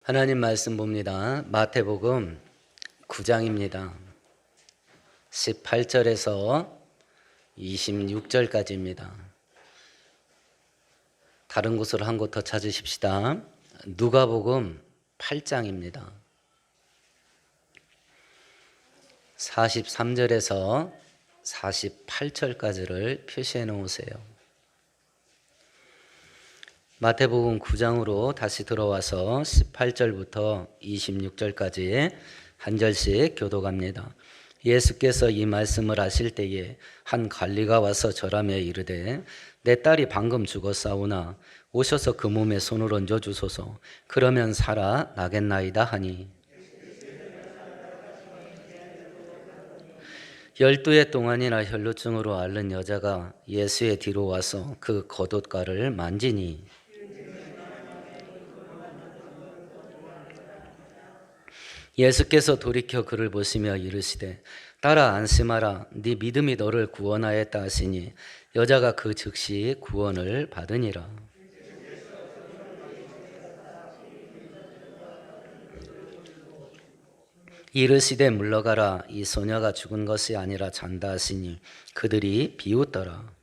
하나님 말씀 봅니다. 마태복음 9장입니다. 18절에서 26절까지입니다. 다른 곳으로 한 곳 더 찾으십시다. 누가복음 8장입니다. 43절에서 48절까지를 표시해 놓으세요. 마태복음 9장으로 다시 들어와서 18절부터 26절까지 한 절씩 교독합니다. 예수께서 이 말씀을 하실 때에 한 관리가 와서 절하며 이르되 내 딸이 방금 죽었사오나 오셔서 그 몸에 손을 얹어 주소서. 그러면 살아나겠나이다 하니 12해 동안이나 혈루증으로 앓는 여자가 예수의 뒤로 와서 그 겉옷가를 만지니 예수께서 돌이켜 그를 보시며 이르시되 딸아 안심하라 네 믿음이 너를 구원하였다 하시니 여자가 그 즉시 구원을 받으니라. 이르시되 물러가라 이 소녀가 죽은 것이 아니라 잔다 하시니 그들이 비웃더라.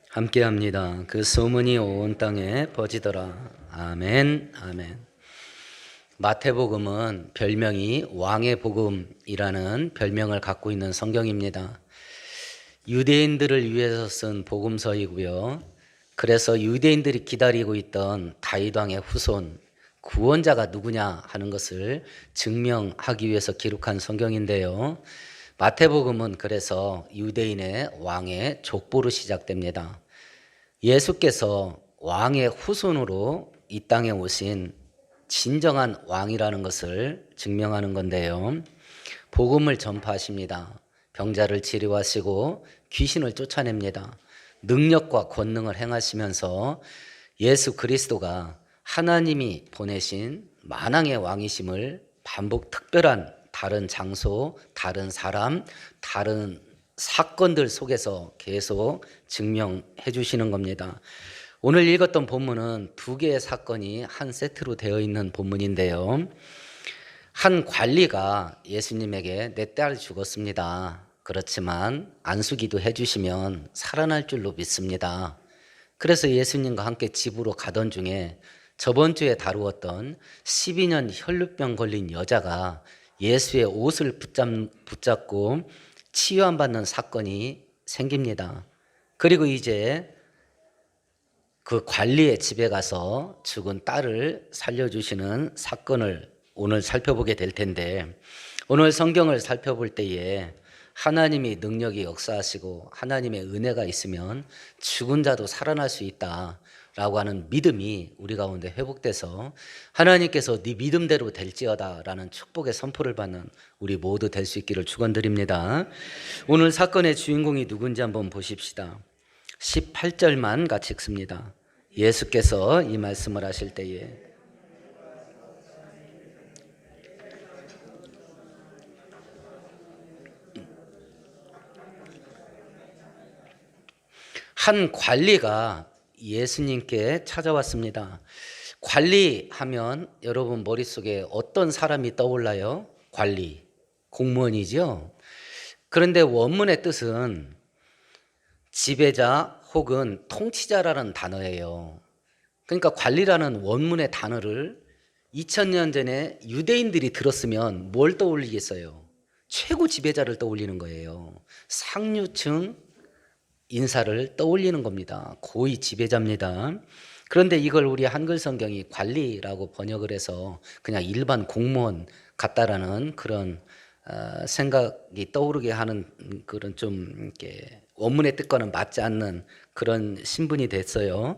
함께합니다. 그 소문이 온 땅에 퍼지더라. 아멘, 아멘. 마태복음은 별명이 왕의 복음이라는 별명을 갖고 있는 성경입니다. 유대인들을 위해서 쓴 복음서이고요. 그래서 유대인들이 기다리고 있던 다윗 왕의 후손 구원자가 누구냐 하는 것을 증명하기 위해서 기록한 성경인데요. 마태복음은 그래서 유대인의 왕의 족보로 시작됩니다. 예수께서 왕의 후손으로 이 땅에 오신 진정한 왕이라는 것을 증명하는 건데요. 복음을 전파하십니다. 병자를 치료하시고 귀신을 쫓아냅니다. 능력과 권능을 행하시면서 예수 그리스도가 하나님이 보내신 만왕의 왕이심을 반복 특별한 다른 장소, 다른 사람, 다른 사건들 속에서 계속 증명해 주시는 겁니다. 오늘 읽었던 본문은 두 개의 사건이 한 세트로 되어 있는 본문인데요. 한 관리가 예수님에게 내 딸이 죽었습니다. 그렇지만 안수기도 해주시면 살아날 줄로 믿습니다. 그래서 예수님과 함께 집으로 가던 중에 저번 주에 다루었던 12년 혈루병 걸린 여자가 예수의 옷을 붙잡고 치유받는 사건이 생깁니다. 그리고 이제 그 관리의 집에 가서 죽은 딸을 살려주시는 사건을 오늘 살펴보게 될 텐데, 오늘 성경을 살펴볼 때에 하나님이 능력이 역사하시고 하나님의 은혜가 있으면 죽은 자도 살아날 수 있다라고 하는 믿음이 우리 가운데 회복돼서 하나님께서 네 믿음대로 될지어다 라는 축복의 선포를 받는 우리 모두 될 수 있기를 축원드립니다. 오늘 사건의 주인공이 누군지 한번 보십시다. 18절만 같이 읽습니다. 예수께서 이 말씀을 하실 때에 한 관리가 예수님께 찾아왔습니다. 관리하면 여러분 머릿속에 어떤 사람이 떠올라요? 관리, 공무원이죠. 그런데 원문의 뜻은 지배자 혹은 통치자라는 단어예요. 그러니까 관리라는 원문의 단어를 2000년 전에 유대인들이 들었으면 뭘 떠올리겠어요? 최고 지배자를 떠올리는 거예요. 상류층 인사를 떠올리는 겁니다. 고위 지배자입니다. 그런데 이걸 우리 한글 성경이 관리라고 번역을 해서 그냥 일반 공무원 같다라는 그런 생각이 떠오르게 하는 그런 좀 이렇게 원문의 뜻과는 맞지 않는 그런 신분이 됐어요.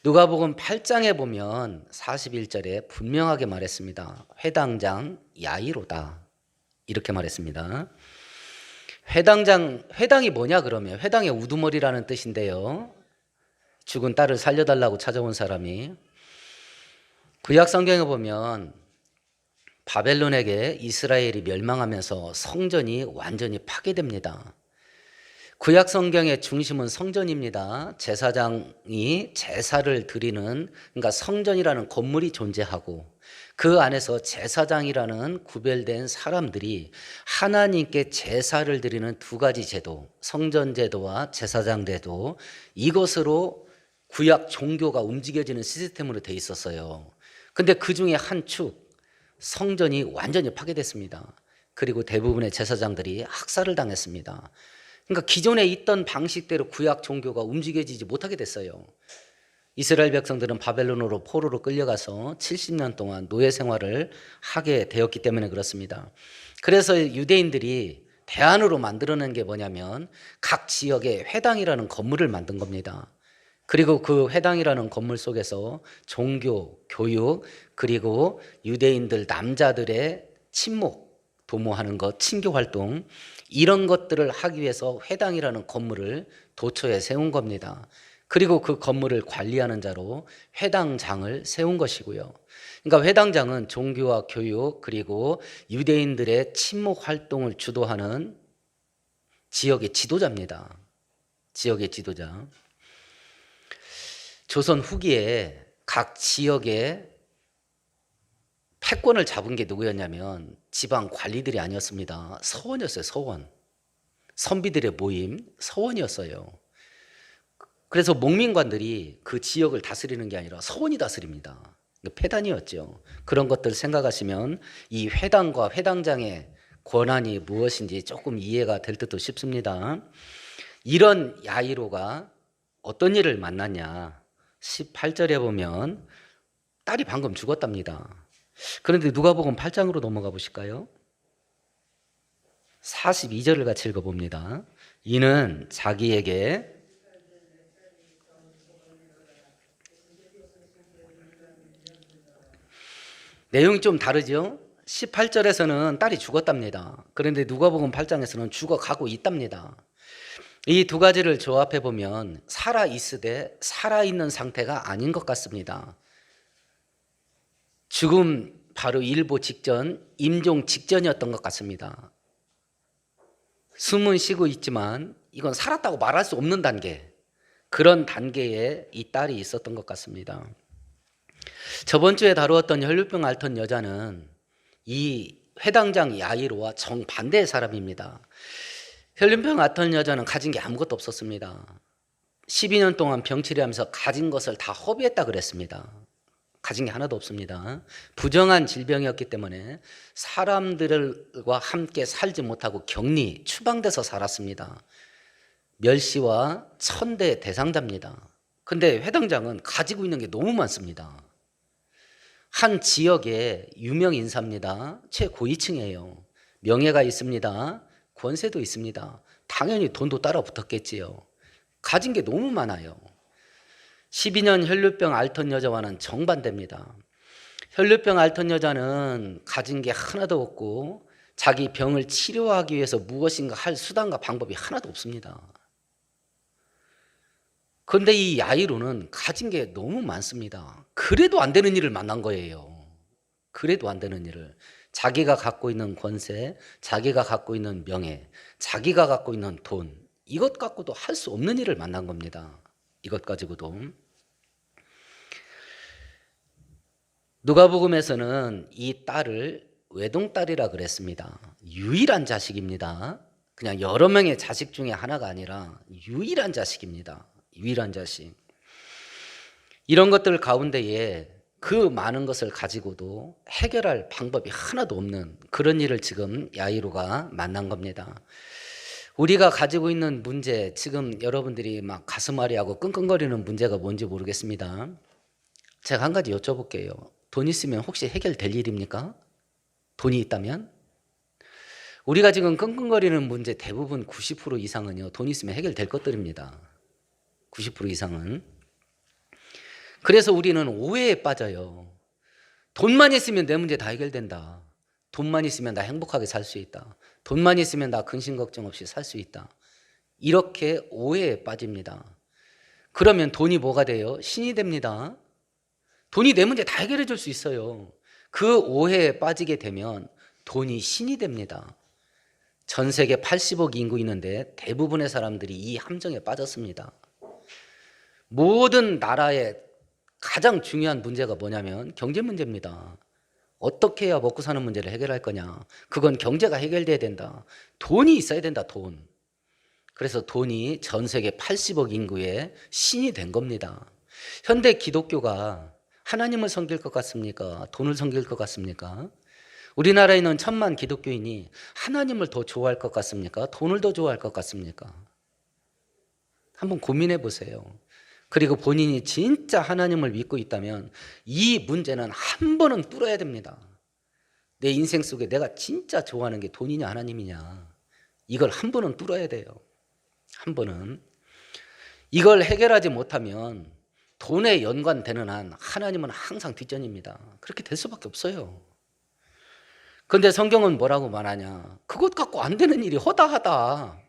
누가복음 8장에 보면 41절에 분명하게 말했습니다. 회당장 야이로다 이렇게 말했습니다. 회당이 뭐냐 그러면 회당의 우두머리라는 뜻인데요. 죽은 딸을 살려달라고 찾아온 사람이 구약 성경에 보면 바벨론에게 이스라엘이 멸망하면서 성전이 완전히 파괴됩니다. 구약 성경의 중심은 성전입니다. 제사장이 제사를 드리는, 그러니까 성전이라는 건물이 존재하고 그 안에서 제사장이라는 구별된 사람들이 하나님께 제사를 드리는 두 가지 제도, 성전 제도와 제사장 제도, 이것으로 구약 종교가 움직여지는 시스템으로 돼 있었어요. 근데 그 중에 한 축, 성전이 완전히 파괴됐습니다. 그리고 대부분의 제사장들이 학살을 당했습니다. 그러니까 기존에 있던 방식대로 구약 종교가 움직여지지 못하게 됐어요. 이스라엘 백성들은 바벨론으로 포로로 끌려가서 70년 동안 노예 생활을 하게 되었기 때문에 그렇습니다. 그래서 유대인들이 대안으로 만들어낸 게 뭐냐면 각 지역에 회당이라는 건물을 만든 겁니다. 그리고 그 회당이라는 건물 속에서 종교, 교육, 그리고 유대인들 남자들의 친목, 도모하는 것, 친교 활동, 이런 것들을 하기 위해서 회당이라는 건물을 도처에 세운 겁니다. 그리고 그 건물을 관리하는 자로 회당장을 세운 것이고요. 그러니까 회당장은 종교와 교육 그리고 유대인들의 친목 활동을 주도하는 지역의 지도자입니다. 지역의 지도자. 조선 후기에 각 지역의 패권을 잡은 게 누구였냐면 지방 관리들이 아니었습니다. 서원이었어요. 서원. 선비들의 모임, 서원이었어요. 그래서 목민관들이 그 지역을 다스리는 게 아니라 서원이 다스립니다. 패단이었죠. 그런 것들 생각하시면 이 회당과 회당장의 권한이 무엇인지 조금 이해가 될 듯도 싶습니다. 이런 야이로가 어떤 일을 만났냐. 18절에 보면 딸이 방금 죽었답니다. 그런데 누가복음 8장으로 넘어가 보실까요? 42절을 같이 읽어봅니다. 이는 자기에게 내용이 좀 다르죠? 18절에서는 딸이 죽었답니다. 그런데 누가복음 8장에서는 죽어가고 있답니다. 이 두 가지를 조합해 보면 살아있으되 살아있는 상태가 아닌 것 같습니다. 죽음 바로 일보 직전, 임종 직전이었던 것 같습니다. 숨은 쉬고 있지만 이건 살았다고 말할 수 없는 단계, 그런 단계에 이 딸이 있었던 것 같습니다. 저번 주에 다루었던 혈류병 앓던 여자는 이 회당장 야이로와 정반대의 사람입니다. 혈류병 앓던 여자는 가진 게 아무것도 없었습니다. 12년 동안 병치료하면서 가진 것을 다 허비했다 그랬습니다. 가진 게 하나도 없습니다. 부정한 질병이었기 때문에 사람들과 함께 살지 못하고 격리, 추방돼서 살았습니다. 멸시와 천대 대상자입니다. 근데 회당장은 가지고 있는 게 너무 많습니다. 한 지역의 유명 인사입니다. 최고위층이에요. 명예가 있습니다. 권세도 있습니다. 당연히 돈도 따라 붙었겠지요. 가진 게 너무 많아요. 12년 혈류병 앓던 여자와는 정반대입니다. 혈류병 앓던 여자는 가진 게 하나도 없고 자기 병을 치료하기 위해서 무엇인가 할 수단과 방법이 하나도 없습니다. 그런데 이 야이로는 가진 게 너무 많습니다. 그래도 안 되는 일을 만난 거예요. 그래도 안 되는 일을. 자기가 갖고 있는 권세, 자기가 갖고 있는 명예, 자기가 갖고 있는 돈, 이것 갖고도 할 수 없는 일을 만난 겁니다. 이것 가지고도. 누가복음에서는 이 딸을 외동딸이라 그랬습니다. 유일한 자식입니다. 그냥 여러 명의 자식 중에 하나가 아니라 유일한 자식입니다. 유일한 자식. 이런 것들 가운데에 그 많은 것을 가지고도 해결할 방법이 하나도 없는 그런 일을 지금 야이로가 만난 겁니다. 우리가 가지고 있는 문제, 지금 여러분들이 막 가슴앓이하고 끙끙거리는 문제가 뭔지 모르겠습니다. 제가 한 가지 여쭤볼게요. 돈 있으면 혹시 해결될 일입니까? 돈이 있다면? 우리가 지금 끙끙거리는 문제 대부분 90% 이상은요, 돈 있으면 해결될 것들입니다. 90% 이상은. 그래서 우리는 오해에 빠져요. 돈만 있으면 내 문제 다 해결된다. 돈만 있으면 나 행복하게 살 수 있다. 돈만 있으면 나 근심 걱정 없이 살 수 있다. 이렇게 오해에 빠집니다. 그러면 돈이 뭐가 돼요? 신이 됩니다. 돈이 내 문제 다 해결해 줄 수 있어요. 그 오해에 빠지게 되면 돈이 신이 됩니다. 전 세계 80억 인구 있는데 대부분의 사람들이 이 함정에 빠졌습니다. 모든 나라의 가장 중요한 문제가 뭐냐면 경제 문제입니다. 어떻게 해야 먹고 사는 문제를 해결할 거냐. 그건 경제가 해결돼야 된다. 돈이 있어야 된다, 돈. 그래서 돈이 전 세계 80억 인구의 신이 된 겁니다. 현대 기독교가 하나님을 섬길 것 같습니까? 돈을 섬길 것 같습니까? 우리나라에 있는 1,000만 기독교인이 하나님을 더 좋아할 것 같습니까? 돈을 더 좋아할 것 같습니까? 한번 고민해 보세요. 그리고 본인이 진짜 하나님을 믿고 있다면 이 문제는 한 번은 뚫어야 됩니다. 내 인생 속에 내가 진짜 좋아하는 게 돈이냐 하나님이냐, 이걸 한 번은 뚫어야 돼요. 한 번은. 이걸 해결하지 못하면 돈에 연관되는 한 하나님은 항상 뒷전입니다. 그렇게 될 수밖에 없어요. 그런데 성경은 뭐라고 말하냐? 그것 갖고 안 되는 일이 허다하다.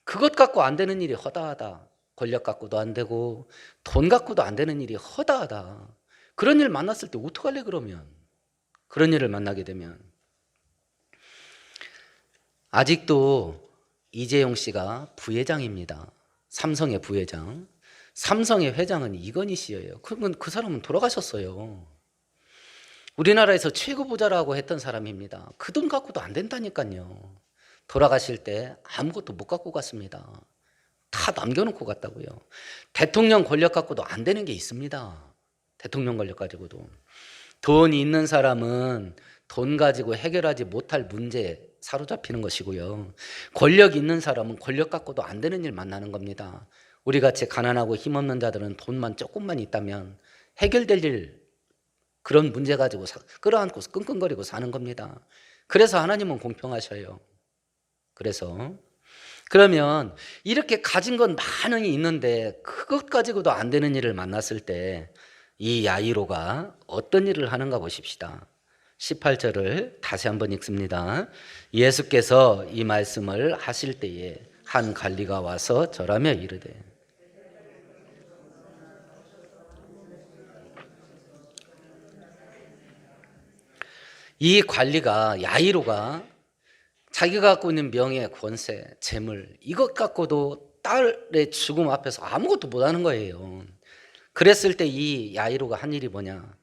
그것 갖고 안 되는 일이 허다하다. 권력 갖고도 안 되고 돈 갖고도 안 되는 일이 허다하다. 그런 일 만났을 때 어떡할래 그러면? 그런 일을 만나게 되면. 아직도 이재용 씨가 부회장입니다. 삼성의 부회장. 삼성의 회장은 이건희 씨예요. 그러면 그 사람은 돌아가셨어요. 우리나라에서 최고 부자라고 했던 사람입니다. 그 돈 갖고도 안 된다니까요. 돌아가실 때 아무것도 못 갖고 갔습니다. 다 남겨놓고 갔다고요. 대통령 권력 갖고도 안 되는 게 있습니다. 대통령 권력 가지고도. 돈이 있는 사람은 돈 가지고 해결하지 못할 문제에 사로잡히는 것이고요. 권력이 있는 사람은 권력 갖고도 안 되는 일 만나는 겁니다. 우리같이 가난하고 힘없는 자들은 돈만 조금만 있다면 해결될 일, 그런 문제 가지고 끌어안고 끙끙거리고 사는 겁니다. 그래서 하나님은 공평하셔요. 그래서 그러면 이렇게 가진 건 많이 있는데 그것 가지고도 안 되는 일을 만났을 때 이 야이로가 어떤 일을 하는가 보십시다. 18절을 다시 한번 읽습니다. 예수께서 이 말씀을 하실 때에 한 관리가 와서 절하며 이르되, 이 관리가, 야이로가 자기가 갖고 있는 명예, 권세, 재물, 이것 갖고도 딸의 죽음 앞에서 아무것도 못하는 거예요. 그랬을 때 이 야이로가 한 일이 뭐냐?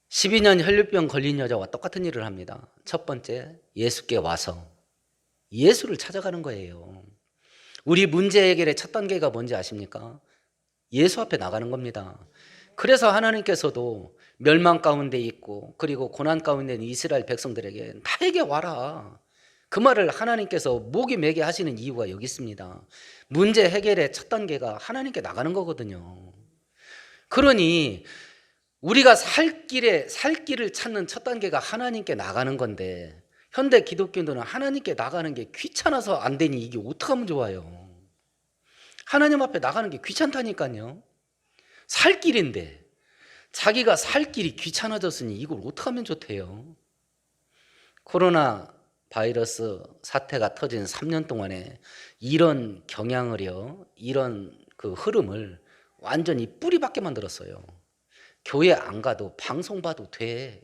12년 혈류병 걸린 여자와 똑같은 일을 합니다. 첫 번째, 예수께 와서 예수를 찾아가는 거예요. 우리 문제 해결의 첫 단계가 뭔지 아십니까? 예수 앞에 나가는 겁니다. 그래서 하나님께서도 멸망 가운데 있고 그리고 고난 가운데 있는 이스라엘 백성들에게 나에게 와라, 그 말을 하나님께서 목이 매게 하시는 이유가 여기 있습니다. 문제 해결의 첫 단계가 하나님께 나가는 거거든요. 그러니 우리가 살 길을 찾는 첫 단계가 하나님께 나가는 건데, 현대 기독교인들은 하나님께 나가는 게 귀찮아서 안 되니 이게 어떻게 하면 좋아요? 하나님 앞에 나가는 게 귀찮다니까요. 살 길인데 자기가 살 길이 귀찮아졌으니 이걸 어떻게 하면 좋대요? 코로나 바이러스 사태가 터진 3년 동안에 이런 경향을요, 이런 그 흐름을 완전히 뿌리박게 만들었어요. 교회 안 가도 방송 봐도 돼,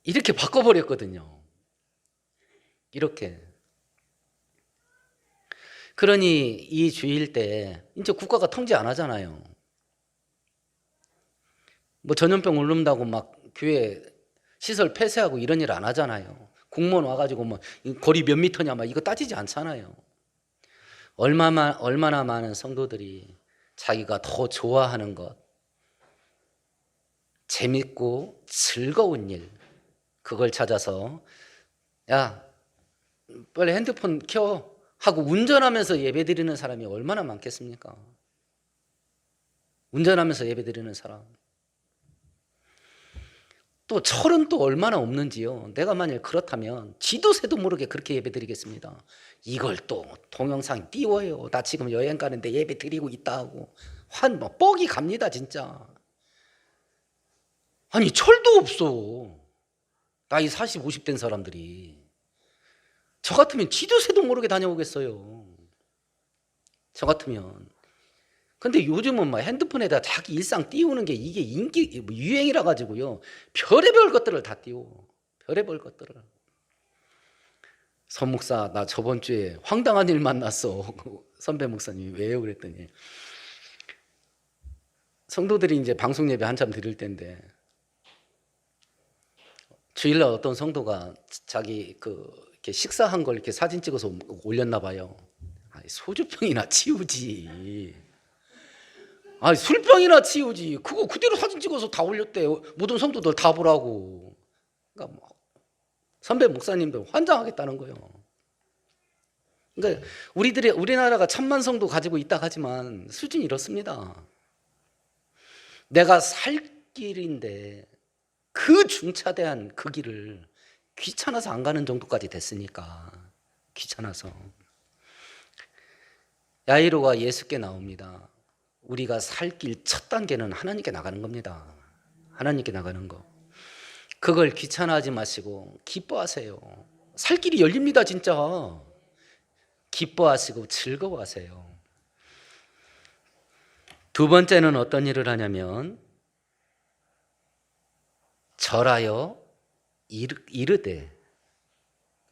이렇게 바꿔버렸거든요. 이렇게. 그러니 이 주일 때 이제 국가가 통제 안 하잖아요. 뭐 전염병 옮는다고 막 교회 시설 폐쇄하고 이런 일 안 하잖아요. 공무원 와가지고 뭐 거리 몇 미터냐 막 이거 따지지 않잖아요. 얼마나 많은 성도들이 자기가 더 좋아하는 것, 재밌고 즐거운 일, 그걸 찾아서 야 빨리 핸드폰 켜 하고 운전하면서 예배드리는 사람이 얼마나 많겠습니까? 운전하면서 예배드리는 사람. 또 철은 또 얼마나 없는지요. 내가 만일 그렇다면 지도 새도 모르게 그렇게 예배드리겠습니다. 이걸 또 동영상 띄워요. 나 지금 여행 가는데 예배드리고 있다 하고 뭐 뻑이 갑니다 진짜. 아니 철도 없어. 나이 40, 50 된 사람들이. 저 같으면 지도 새도 모르게 다녀오겠어요. 저 같으면. 근데 요즘은 막 핸드폰에다 자기 일상 띄우는 게 이게 인기 유행이라 가지고요, 별의별 것들을 다 띄워. 별의별 것들을. 선 목사, 나 저번 주에 황당한 일 만났어. 선배 목사님이 왜요? 그랬더니 성도들이 이제 방송 예배 한참 드릴 때인데 주일날 어떤 성도가 자기 이렇게 식사한 걸 이렇게 사진 찍어서 올렸나 봐요. 아니, 소주병이나 치우지. 아니, 술병이나 치우지. 그거 그대로 사진 찍어서 다 올렸대요. 모든 성도들 다 보라고. 그러니까 뭐 선배 목사님도 환장하겠다는 거예요. 그러니까 우리나라가 1,000만 성도 가지고 있다 하지만 수준이 이렇습니다. 내가 살 길인데 그 중차대한 그 길을 귀찮아서 안 가는 정도까지 됐으니까. 귀찮아서. 야이로가 예수께 나옵니다. 우리가 살 길 첫 단계는 하나님께 나가는 겁니다. 하나님께 나가는 거. 그걸 귀찮아하지 마시고 기뻐하세요. 살 길이 열립니다, 진짜. 기뻐하시고 즐거워하세요. 두 번째는 어떤 일을 하냐면 절하여 이르되,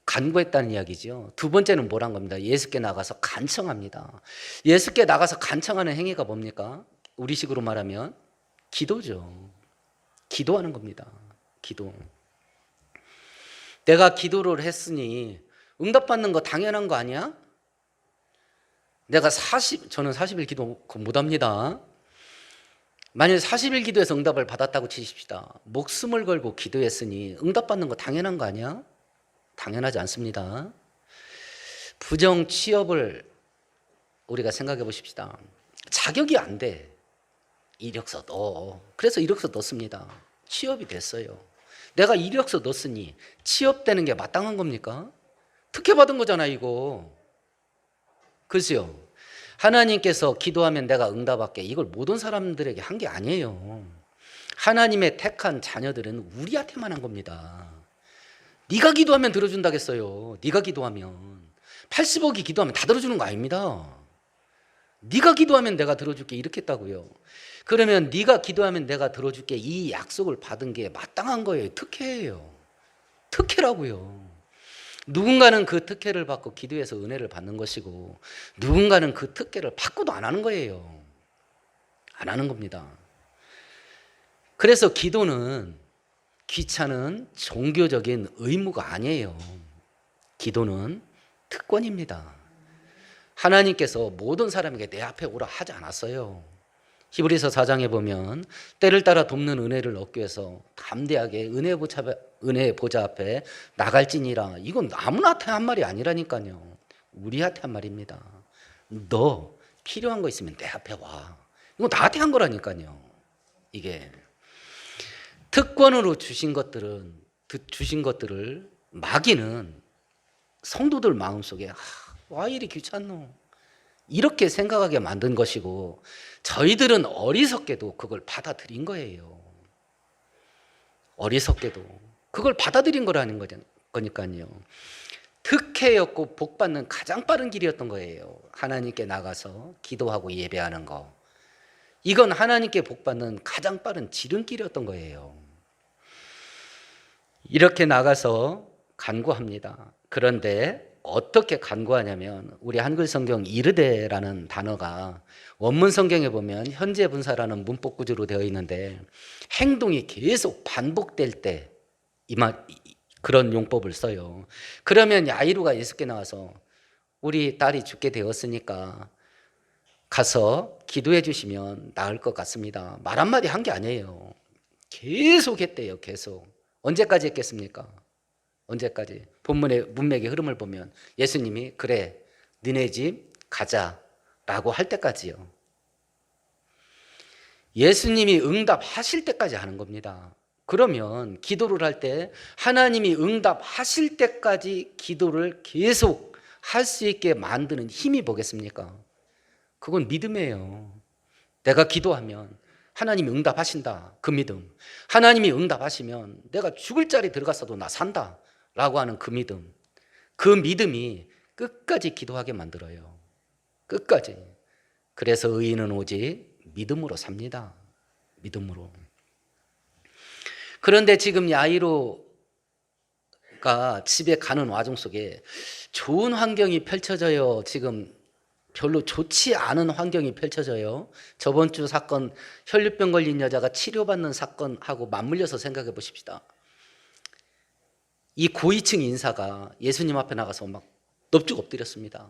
간구했다는 이야기죠. 두 번째는 뭐란 겁니다. 예수께 나가서 간청합니다. 예수께 나가서 간청하는 행위가 뭡니까? 우리식으로 말하면 기도죠. 기도하는 겁니다. 기도. 내가 기도를 했으니 응답받는 거 당연한 거 아니야? 저는 40일 기도 못합니다. 만일 40일 기도해서 응답을 받았다고 치십시다. 목숨을 걸고 기도했으니 응답받는 거 당연한 거 아니야? 당연하지 않습니다. 부정 취업을 우리가 생각해 보십시다. 자격이 안 돼. 이력서 넣어. 그래서 이력서 넣습니다. 취업이 됐어요. 내가 이력서 넣었으니 취업되는 게 마땅한 겁니까? 특혜 받은 거잖아, 이거. 그죠? 하나님께서 기도하면 내가 응답할게. 이걸 모든 사람들에게 한 게 아니에요. 하나님의 택한 자녀들은 우리한테만 한 겁니다. 네가 기도하면 들어준다겠어요. 네가 기도하면 80억이 기도하면 다 들어주는 거 아닙니다. 네가 기도하면 내가 들어줄게 이렇게 했다고요. 그러면 네가 기도하면 내가 들어줄게 이 약속을 받은 게 마땅한 거예요. 특혜예요. 특혜라고요. 누군가는 그 특혜를 받고 기도해서 은혜를 받는 것이고 누군가는 그 특혜를 받고도 안 하는 거예요. 안 하는 겁니다. 그래서 기도는 귀찮은 종교적인 의무가 아니에요. 기도는 특권입니다. 하나님께서 모든 사람에게 내 앞에 오라 하지 않았어요. 히브리서 4장에 보면 때를 따라 돕는 은혜를 얻기 위해서 담대하게 은혜의 보좌 앞에 나갈지니라. 이건 아무나한테 한 말이 아니라니까요. 우리한테 한 말입니다. 너 필요한 거 있으면 내 앞에 와. 이거 나한테 한 거라니까요. 이게 특권으로 주신 것들을 마귀는 성도들 마음속에 와 이리 귀찮노 이렇게 생각하게 만든 것이고 저희들은 어리석게도 그걸 받아들인 거예요. 어리석게도 그걸 받아들인 거라는 거니까요. 특혜였고 복받는 가장 빠른 길이었던 거예요. 하나님께 나가서 기도하고 예배하는 거. 이건 하나님께 복받는 가장 빠른 지름길이었던 거예요. 이렇게 나가서 간구합니다. 그런데 어떻게 간구하냐면 우리 한글 성경 이르되라는 단어가 원문 성경에 보면 현재 분사라는 문법 구조로 되어 있는데 행동이 계속 반복될 때 그런 용법을 써요. 그러면 야이루가 예수께 나와서 우리 딸이 죽게 되었으니까 가서 기도해 주시면 나을 것 같습니다. 말 한마디 한 게 아니에요. 계속 했대요. 계속. 언제까지 했겠습니까? 언제까지? 본문의 문맥의 흐름을 보면 예수님이 그래 너네 집 가자라고 할 때까지요. 예수님이 응답하실 때까지 하는 겁니다. 그러면 기도를 할 때 하나님이 응답하실 때까지 기도를 계속 할 수 있게 만드는 힘이 뭐겠습니까? 그건 믿음이에요. 내가 기도하면 하나님이 응답하신다. 그 믿음. 하나님이 응답하시면 내가 죽을 자리 들어갔어도 나 산다 라고 하는 그 믿음. 그 믿음이 끝까지 기도하게 만들어요. 끝까지. 그래서 의인은 오직 믿음으로 삽니다. 믿음으로. 그런데 지금 야이로 아내가 집에 가는 와중 속에 좋은 환경이 펼쳐져요. 지금 별로 좋지 않은 환경이 펼쳐져요. 저번 주 사건, 혈류병 걸린 여자가 치료받는 사건하고 맞물려서 생각해 보십시다. 이 고위층 인사가 예수님 앞에 나가서 막 넙죽 엎드렸습니다.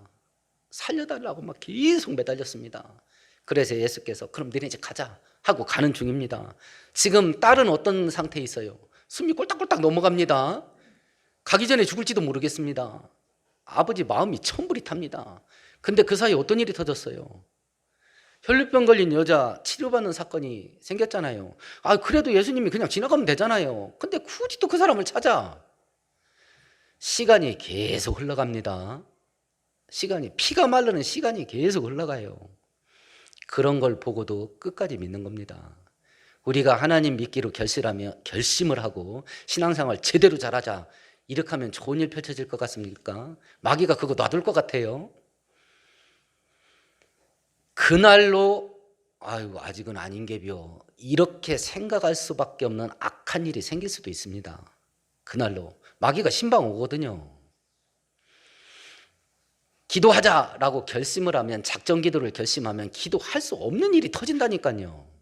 살려달라고 막 계속 매달렸습니다. 그래서 예수께서 그럼 너네 이제 가자 하고 가는 중입니다. 지금 딸은 어떤 상태에 있어요? 숨이 꼴딱꼴딱 넘어갑니다. 가기 전에 죽을지도 모르겠습니다. 아버지 마음이 천불이 탑니다. 근데 그 사이에 어떤 일이 터졌어요? 혈류병 걸린 여자 치료받는 사건이 생겼잖아요. 그래도 예수님이 그냥 지나가면 되잖아요. 근데 굳이 또 그 사람을 찾아. 시간이 계속 흘러갑니다. 피가 마르는 시간이 계속 흘러가요. 그런 걸 보고도 끝까지 믿는 겁니다. 우리가 하나님 믿기로 결심을 하고 신앙생활 제대로 잘하자, 이렇게 하면 좋은 일 펼쳐질 것 같습니까? 마귀가 그거 놔둘 것 같아요? 그날로 아직은 아닌게벼, 이렇게 생각할 수밖에 없는 악한 일이 생길 수도 있습니다. 그날로 마귀가 신방 오거든요. 기도하자라고 결심을 하면, 작전 기도를 결심하면 기도할 수 없는 일이 터진다니까요.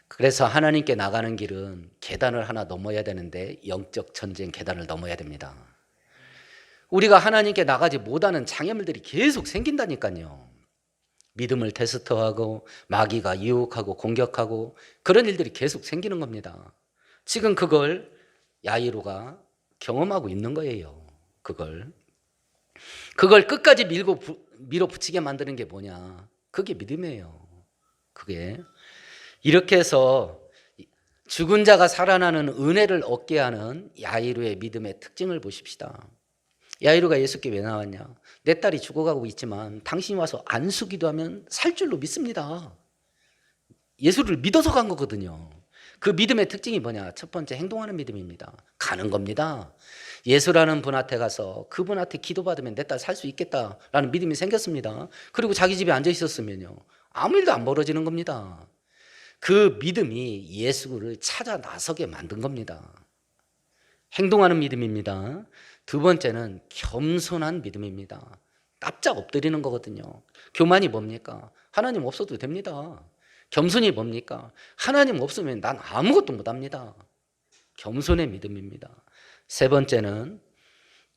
그래서 하나님께 나가는 길은 계단을 하나 넘어야 되는데 영적 전쟁 계단을 넘어야 됩니다. 우리가 하나님께 나가지 못하는 장애물들이 계속 생긴다니까요. 믿음을 테스트하고 마귀가 유혹하고 공격하고 그런 일들이 계속 생기는 겁니다. 지금 그걸 야이로가 경험하고 있는 거예요. 그걸 끝까지 밀어붙이게 만드는 게 뭐냐? 그게 믿음이에요. 그게 이렇게 해서 죽은 자가 살아나는 은혜를 얻게 하는 야이로의 믿음의 특징을 보십시다. 야이로가 예수께 왜 나왔냐? 내 딸이 죽어가고 있지만 당신이 와서 안수 기도하면 살 줄로 믿습니다. 예수를 믿어서 간 거거든요. 그 믿음의 특징이 뭐냐? 첫 번째, 행동하는 믿음입니다. 가는 겁니다. 예수라는 분한테 가서 그분한테 기도받으면 내 딸 살 수 있겠다라는 믿음이 생겼습니다. 그리고 자기 집에 앉아 있었으면요, 아무 일도 안 벌어지는 겁니다. 그 믿음이 예수를 찾아 나서게 만든 겁니다. 행동하는 믿음입니다. 두 번째는 겸손한 믿음입니다. 납작 엎드리는 거거든요. 교만이 뭡니까? 하나님 없어도 됩니다. 겸손이 뭡니까? 하나님 없으면 난 아무것도 못합니다. 겸손의 믿음입니다. 세 번째는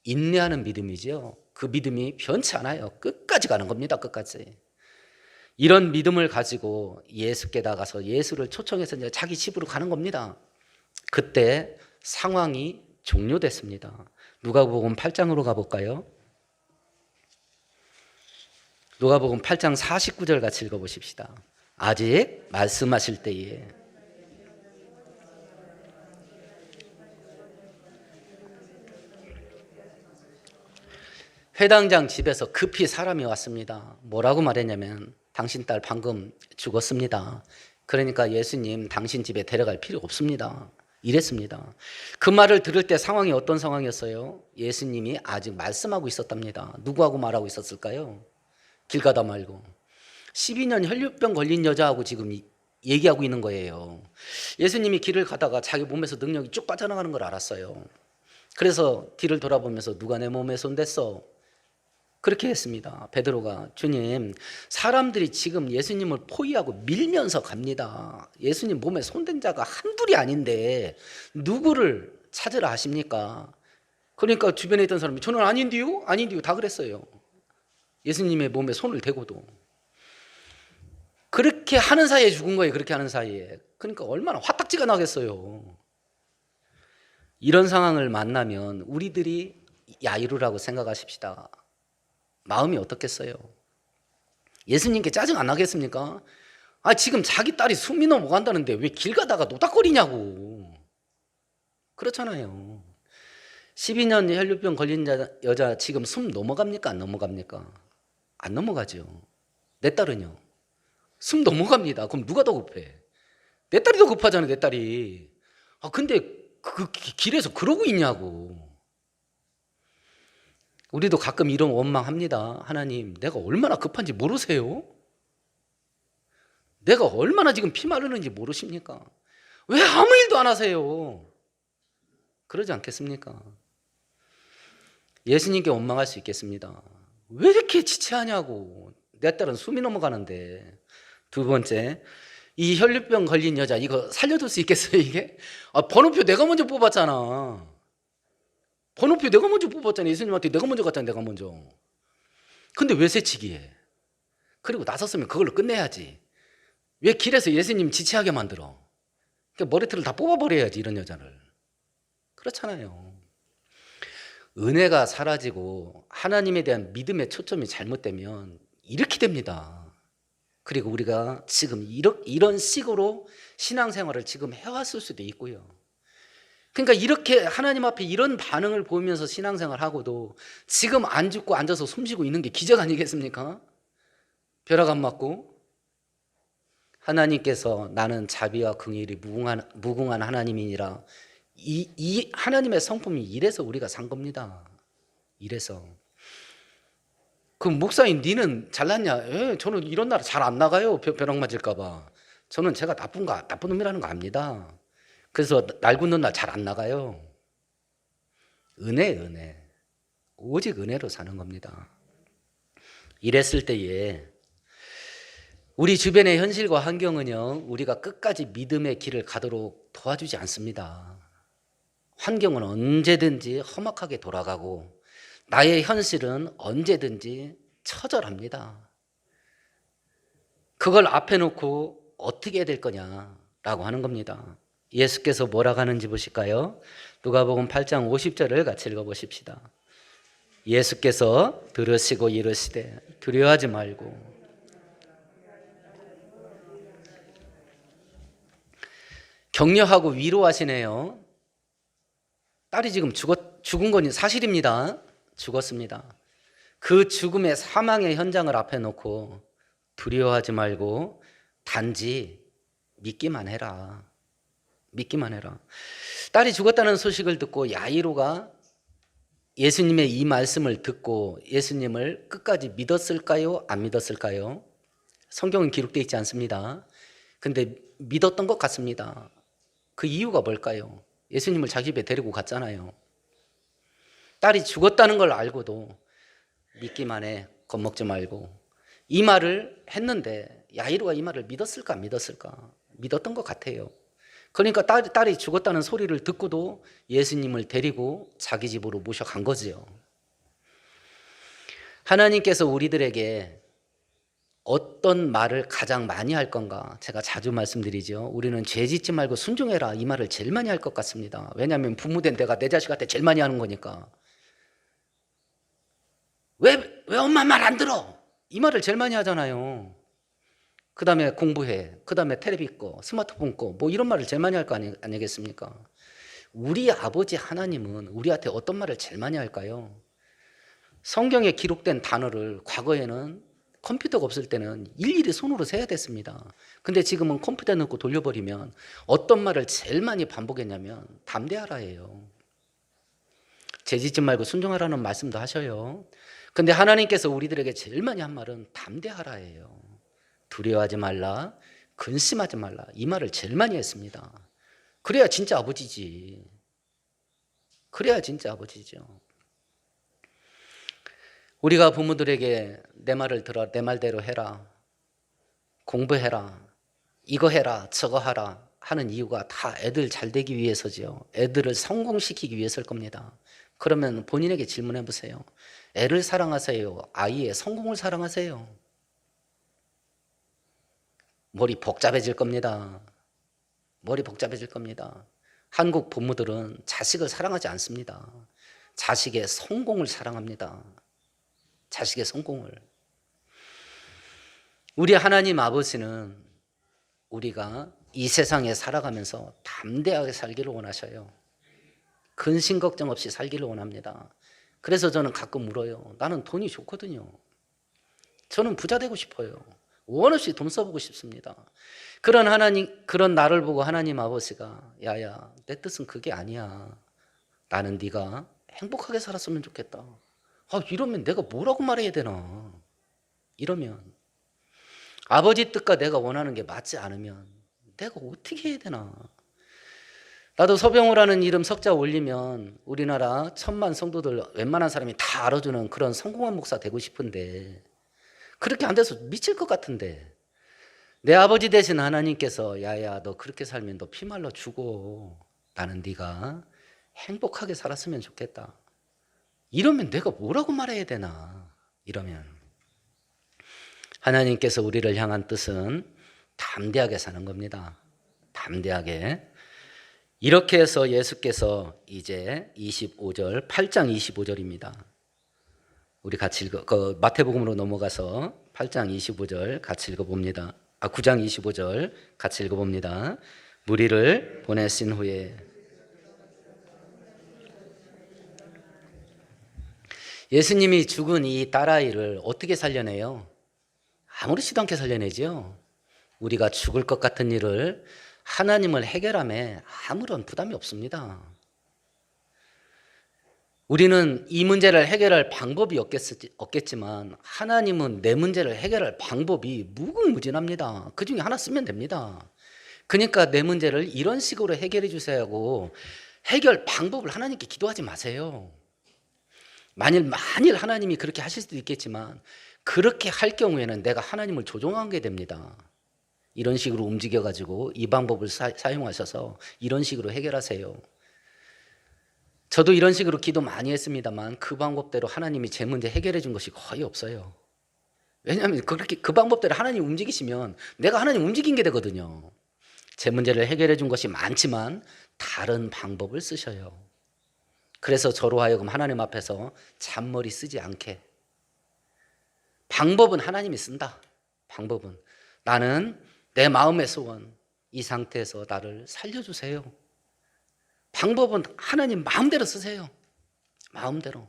인내하는 믿음이죠. 그 믿음이 변치 않아요. 끝까지 가는 겁니다. 끝까지. 이런 믿음을 가지고 예수께 나가서 예수를 초청해서 이제 자기 집으로 가는 겁니다. 그때 상황이 종료됐습니다. 누가복음 8장으로 가볼까요? 누가복음 8장 49절 같이 읽어보십시다. 아직 말씀하실 때에 회당장 집에서 급히 사람이 왔습니다. 뭐라고 말했냐면, 당신 딸 방금 죽었습니다. 그러니까 예수님 당신 집에 데려갈 필요 없습니다. 이랬습니다. 그 말을 들을 때 상황이 어떤 상황이었어요? 예수님이 아직 말씀하고 있었답니다. 누구하고 말하고 있었을까요? 길 가다 말고 12년 혈류병 걸린 여자하고 지금 얘기하고 있는 거예요. 예수님이 길을 가다가 자기 몸에서 능력이 쭉 빠져나가는 걸 알았어요. 그래서 뒤를 돌아보면서 누가 내 몸에 손댔어? 그렇게 했습니다. 베드로가, 주님, 사람들이 지금 예수님을 포위하고 밀면서 갑니다. 예수님 몸에 손댄 자가 한둘이 아닌데 누구를 찾으라 하십니까? 그러니까 주변에 있던 사람이 저는 아닌데요? 아닌데요? 다 그랬어요. 예수님의 몸에 손을 대고도. 그렇게 하는 사이에 죽은 거예요. 그렇게 하는 사이에. 그러니까 얼마나 화딱지가 나겠어요. 이런 상황을 만나면 우리들이 야이루라고 생각하십시다. 마음이 어떻겠어요? 예수님께 짜증 안 나겠습니까? 지금 자기 딸이 숨이 넘어간다는데 왜 길 가다가 노닥거리냐고. 그렇잖아요. 12년 혈류병 걸린 여자 지금 숨 넘어갑니까? 안 넘어갑니까? 안 넘어가죠. 내 딸은요? 숨 넘어갑니다. 그럼 누가 더 급해? 내 딸이 더 급하잖아요. 내 딸이. 근데 그 길에서 그러고 있냐고. 우리도 가끔 이런 원망합니다. 하나님, 내가 얼마나 급한지 모르세요? 내가 얼마나 지금 피 마르는지 모르십니까? 왜 아무 일도 안 하세요? 그러지 않겠습니까? 예수님께 원망할 수 있겠습니다. 왜 이렇게 지체하냐고. 내 딸은 숨이 넘어가는데. 두 번째, 이 혈류병 걸린 여자 이거 살려둘 수 있겠어요 이게? 번호표 내가 먼저 뽑았잖아. 번호표 내가 먼저 뽑았잖아. 예수님한테 내가 먼저 갔잖아. 내가 먼저. 근데 왜 새치기해? 그리고 나섰으면 그걸로 끝내야지. 왜 길에서 예수님 지체하게 만들어? 그러니까 머리털을 다 뽑아버려야지 이런 여자를. 그렇잖아요. 은혜가 사라지고 하나님에 대한 믿음의 초점이 잘못되면 이렇게 됩니다. 그리고 우리가 지금 이런 식으로 신앙생활을 지금 해왔을 수도 있고요. 그러니까 이렇게 하나님 앞에 이런 반응을 보이면서 신앙생활하고도 지금 안 죽고 앉아서 숨쉬고 있는 게 기적 아니겠습니까? 벼락 안 맞고. 하나님께서 나는 자비와 긍휼이 무궁한 하나님이니라. 이 하나님의 성품이 이래서 우리가 산 겁니다. 이래서. 그럼 목사님 니는 잘났냐? 저는 이런 나라 잘 안 나가요. 벼락 맞을까 봐. 저는 제가 나쁜 놈이라는 거 압니다. 그래서 날 굳는 날 잘 안 나가요. 은혜. 오직 은혜로 사는 겁니다. 이랬을 때에 우리 주변의 현실과 환경은요, 우리가 끝까지 믿음의 길을 가도록 도와주지 않습니다. 환경은 언제든지 험악하게 돌아가고 나의 현실은 언제든지 처절합니다. 그걸 앞에 놓고 어떻게 해야 될 거냐라고 하는 겁니다. 예수께서 뭐라고 하는지 보실까요? 누가복음 8장 50절을 같이 읽어보십시다. 예수께서 들으시고 이르시되 두려워하지 말고. 격려하고 위로하시네요. 딸이 지금 죽은 건 사실입니다. 죽었습니다. 그 죽음의 사망의 현장을 앞에 놓고 두려워하지 말고 단지 믿기만 해라. 믿기만 해라. 딸이 죽었다는 소식을 듣고 야이로가 예수님의 이 말씀을 듣고 예수님을 끝까지 믿었을까요? 안 믿었을까요? 성경은 기록되어 있지 않습니다. 근데 믿었던 것 같습니다. 그 이유가 뭘까요? 예수님을 자기 집에 데리고 갔잖아요. 딸이 죽었다는 걸 알고도 믿기만 해, 겁먹지 말고. 이 말을 했는데 야이로가 이 말을 믿었을까 안 믿었을까? 믿었던 것 같아요. 그러니까 딸이 죽었다는 소리를 듣고도 예수님을 데리고 자기 집으로 모셔간 거지요. 하나님께서 우리들에게 어떤 말을 가장 많이 할 건가? 제가 자주 말씀드리죠. 우리는 죄 짓지 말고 순종해라. 이 말을 제일 많이 할 것 같습니다. 왜냐하면 부모된 내가 내 자식한테 제일 많이 하는 거니까. 왜 엄마 말 안 들어? 이 말을 제일 많이 하잖아요. 그 다음에 공부해. 그 다음에 텔레비 꺼, 스마트폰 꺼. 뭐 이런 말을 제일 많이 할 거 아니겠습니까? 우리 아버지 하나님은 우리한테 어떤 말을 제일 많이 할까요? 성경에 기록된 단어를 과거에는 컴퓨터가 없을 때는 일일이 손으로 세야 됐습니다. 근데 지금은 컴퓨터에 넣고 돌려버리면 어떤 말을 제일 많이 반복했냐면 담대하라예요. 죄짓지 말고 순종하라는 말씀도 하셔요. 근데 하나님께서 우리들에게 제일 많이 한 말은 담대하라예요. 두려워하지 말라, 근심하지 말라. 이 말을 제일 많이 했습니다. 그래야 진짜 아버지지. 그래야 진짜 아버지죠. 우리가 부모들에게 내 말을 들어, 내 말대로 해라, 공부해라, 이거 해라, 저거 하라 하는 이유가 다 애들 잘 되기 위해서죠. 애들을 성공시키기 위해서일 겁니다. 그러면 본인에게 질문해 보세요. 애를 사랑하세요? 아이의 성공을 사랑하세요? 머리 복잡해질 겁니다. 머리 복잡해질 겁니다. 한국 부모들은 자식을 사랑하지 않습니다. 자식의 성공을 사랑합니다. 자식의 성공을. 우리 하나님 아버지는 우리가 이 세상에 살아가면서 담대하게 살기를 원하셔요. 근심 걱정 없이 살기를 원합니다. 그래서 저는 가끔 울어요. 나는 돈이 좋거든요. 저는 부자 되고 싶어요. 원 없이 돈 써보고 싶습니다. 그런 나를 보고 하나님 아버지가 야야, 내 뜻은 그게 아니야. 나는 네가 행복하게 살았으면 좋겠다. 이러면 내가 뭐라고 말해야 되나? 이러면 아버지 뜻과 내가 원하는 게 맞지 않으면 내가 어떻게 해야 되나? 나도 서병호라는 이름 석자 올리면 우리나라 1,000만 성도들 웬만한 사람이 다 알아주는 그런 성공한 목사 되고 싶은데 그렇게 안 돼서 미칠 것 같은데 내 아버지 되신 하나님께서 야야 너 그렇게 살면 너 피말라 죽어. 나는 네가 행복하게 살았으면 좋겠다. 이러면 내가 뭐라고 말해야 되나. 이러면 하나님께서 우리를 향한 뜻은 담대하게 사는 겁니다. 담대하게. 이렇게 해서 예수께서 이제 25절 8장 25절입니다. 우리 같이 마태복음으로 넘어가서 8장 25절 같이 읽어봅니다. 9장 25절 같이 읽어봅니다. 무리를 보내신 후에 예수님이 죽은 이 딸아이를 어떻게 살려내요? 아무렇지도 않게 살려내죠. 우리가 죽을 것 같은 일을 하나님을 해결함에 아무런 부담이 없습니다. 우리는 이 문제를 해결할 방법이 없겠지만 하나님은 내 문제를 해결할 방법이 무궁무진합니다. 그 중에 하나 쓰면 됩니다. 그러니까 내 문제를 이런 식으로 해결해 주세요 하고 해결 방법을 하나님께 기도하지 마세요. 만일 하나님이 그렇게 하실 수도 있겠지만 그렇게 할 경우에는 내가 하나님을 조종하게 됩니다. 이런 식으로 움직여가지고 이 방법을 사용하셔서 이런 식으로 해결하세요. 저도 이런 식으로 기도 많이 했습니다만 그 방법대로 하나님이 제 문제 해결해 준 것이 거의 없어요. 왜냐하면 그렇게 그 방법대로 하나님 움직이시면 내가 하나님 움직인 게 되거든요. 제 문제를 해결해 준 것이 많지만 다른 방법을 쓰셔요. 그래서 저로 하여금 하나님 앞에서 잔머리 쓰지 않게. 방법은 하나님이 쓴다. 방법은 나는 내 마음의 소원 이 상태에서 나를 살려주세요. 방법은 하나님 마음대로 쓰세요. 마음대로.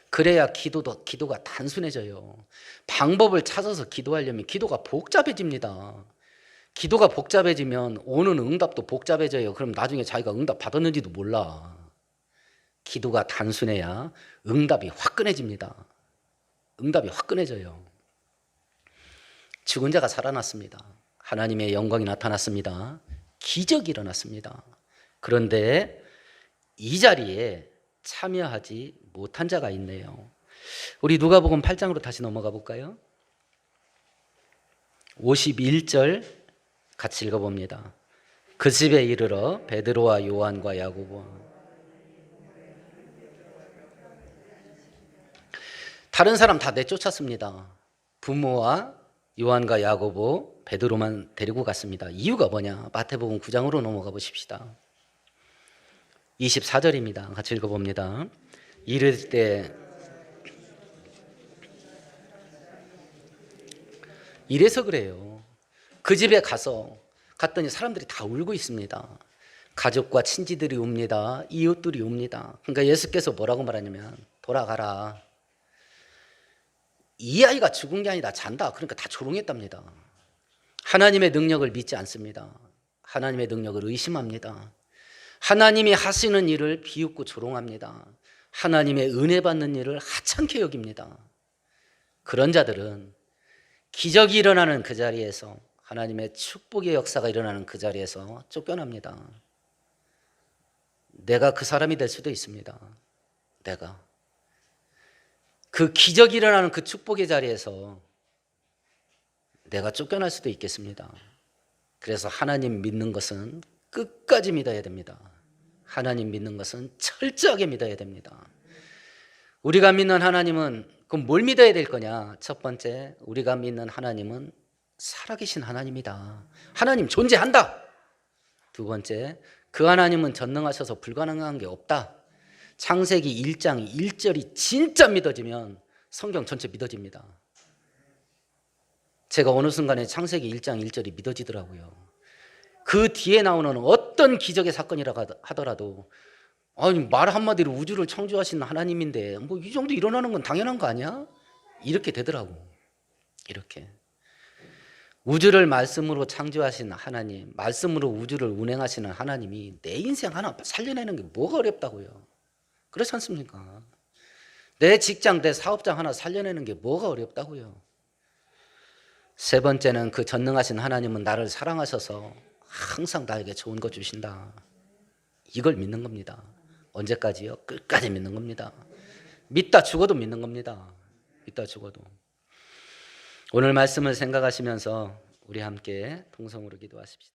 그래야 기도가 단순해져요. 방법을 찾아서 기도하려면 기도가 복잡해집니다. 기도가 복잡해지면 오는 응답도 복잡해져요. 그럼 나중에 자기가 응답 받았는지도 몰라. 기도가 단순해야 응답이 화끈해집니다. 응답이 화끈해져요. 죽은 자가 살아났습니다. 하나님의 영광이 나타났습니다. 기적이 일어났습니다. 그런데 이 자리에 참여하지 못한 자가 있네요. 우리 누가복음 8장으로 다시 넘어가 볼까요? 51절 같이 읽어봅니다. 그 집에 이르러 베드로와 요한과 야고보와 다른 사람 다 내쫓았습니다. 부모와 요한과 야고보, 베드로만 데리고 갔습니다. 이유가 뭐냐? 마태복음 9장으로 넘어가 보십시다. 24절입니다. 같이 읽어봅니다. 이를 때 이래서 그래요. 그 집에 갔더니 사람들이 다 울고 있습니다. 가족과 친지들이 웁니다. 이웃들이 웁니다. 그러니까 예수께서 뭐라고 말하냐면 돌아가라. 이 아이가 죽은 게 아니다. 잔다. 그러니까 다 조롱했답니다. 하나님의 능력을 믿지 않습니다. 하나님의 능력을 의심합니다. 하나님이 하시는 일을 비웃고 조롱합니다. 하나님의 은혜 받는 일을 하찮게 여깁니다. 그런 자들은 기적이 일어나는 그 자리에서 하나님의 축복의 역사가 일어나는 그 자리에서 쫓겨납니다. 내가 그 사람이 될 수도 있습니다. 내가 그 기적이 일어나는 그 축복의 자리에서 내가 쫓겨날 수도 있겠습니다. 그래서 하나님 믿는 것은 끝까지 믿어야 됩니다. 하나님 믿는 것은 철저하게 믿어야 됩니다. 우리가 믿는 하나님은 그럼 뭘 믿어야 될 거냐? 첫 번째, 우리가 믿는 하나님은 살아계신 하나님이다. 하나님 존재한다. 두 번째, 그 하나님은 전능하셔서 불가능한 게 없다. 창세기 1장 1절이 진짜 믿어지면 성경 전체 믿어집니다. 제가 어느 순간에 창세기 1장 1절이 믿어지더라고요. 그 뒤에 나오는 어떤 기적의 사건이라고 하더라도 아니 말 한마디로 우주를 창조하신 하나님인데 뭐 이 정도 일어나는 건 당연한 거 아니야? 이렇게 되더라고. 이렇게 우주를 말씀으로 창조하신 하나님, 말씀으로 우주를 운행하시는 하나님이 내 인생 하나 살려내는 게 뭐가 어렵다고요? 그렇지 않습니까? 내 직장, 내 사업장 하나 살려내는 게 뭐가 어렵다고요? 세 번째는 그 전능하신 하나님은 나를 사랑하셔서 항상 나에게 좋은 거 주신다. 이걸 믿는 겁니다. 언제까지요? 끝까지 믿는 겁니다. 믿다 죽어도 믿는 겁니다. 믿다 죽어도. 오늘 말씀을 생각하시면서 우리 함께 통성으로 기도하십시다.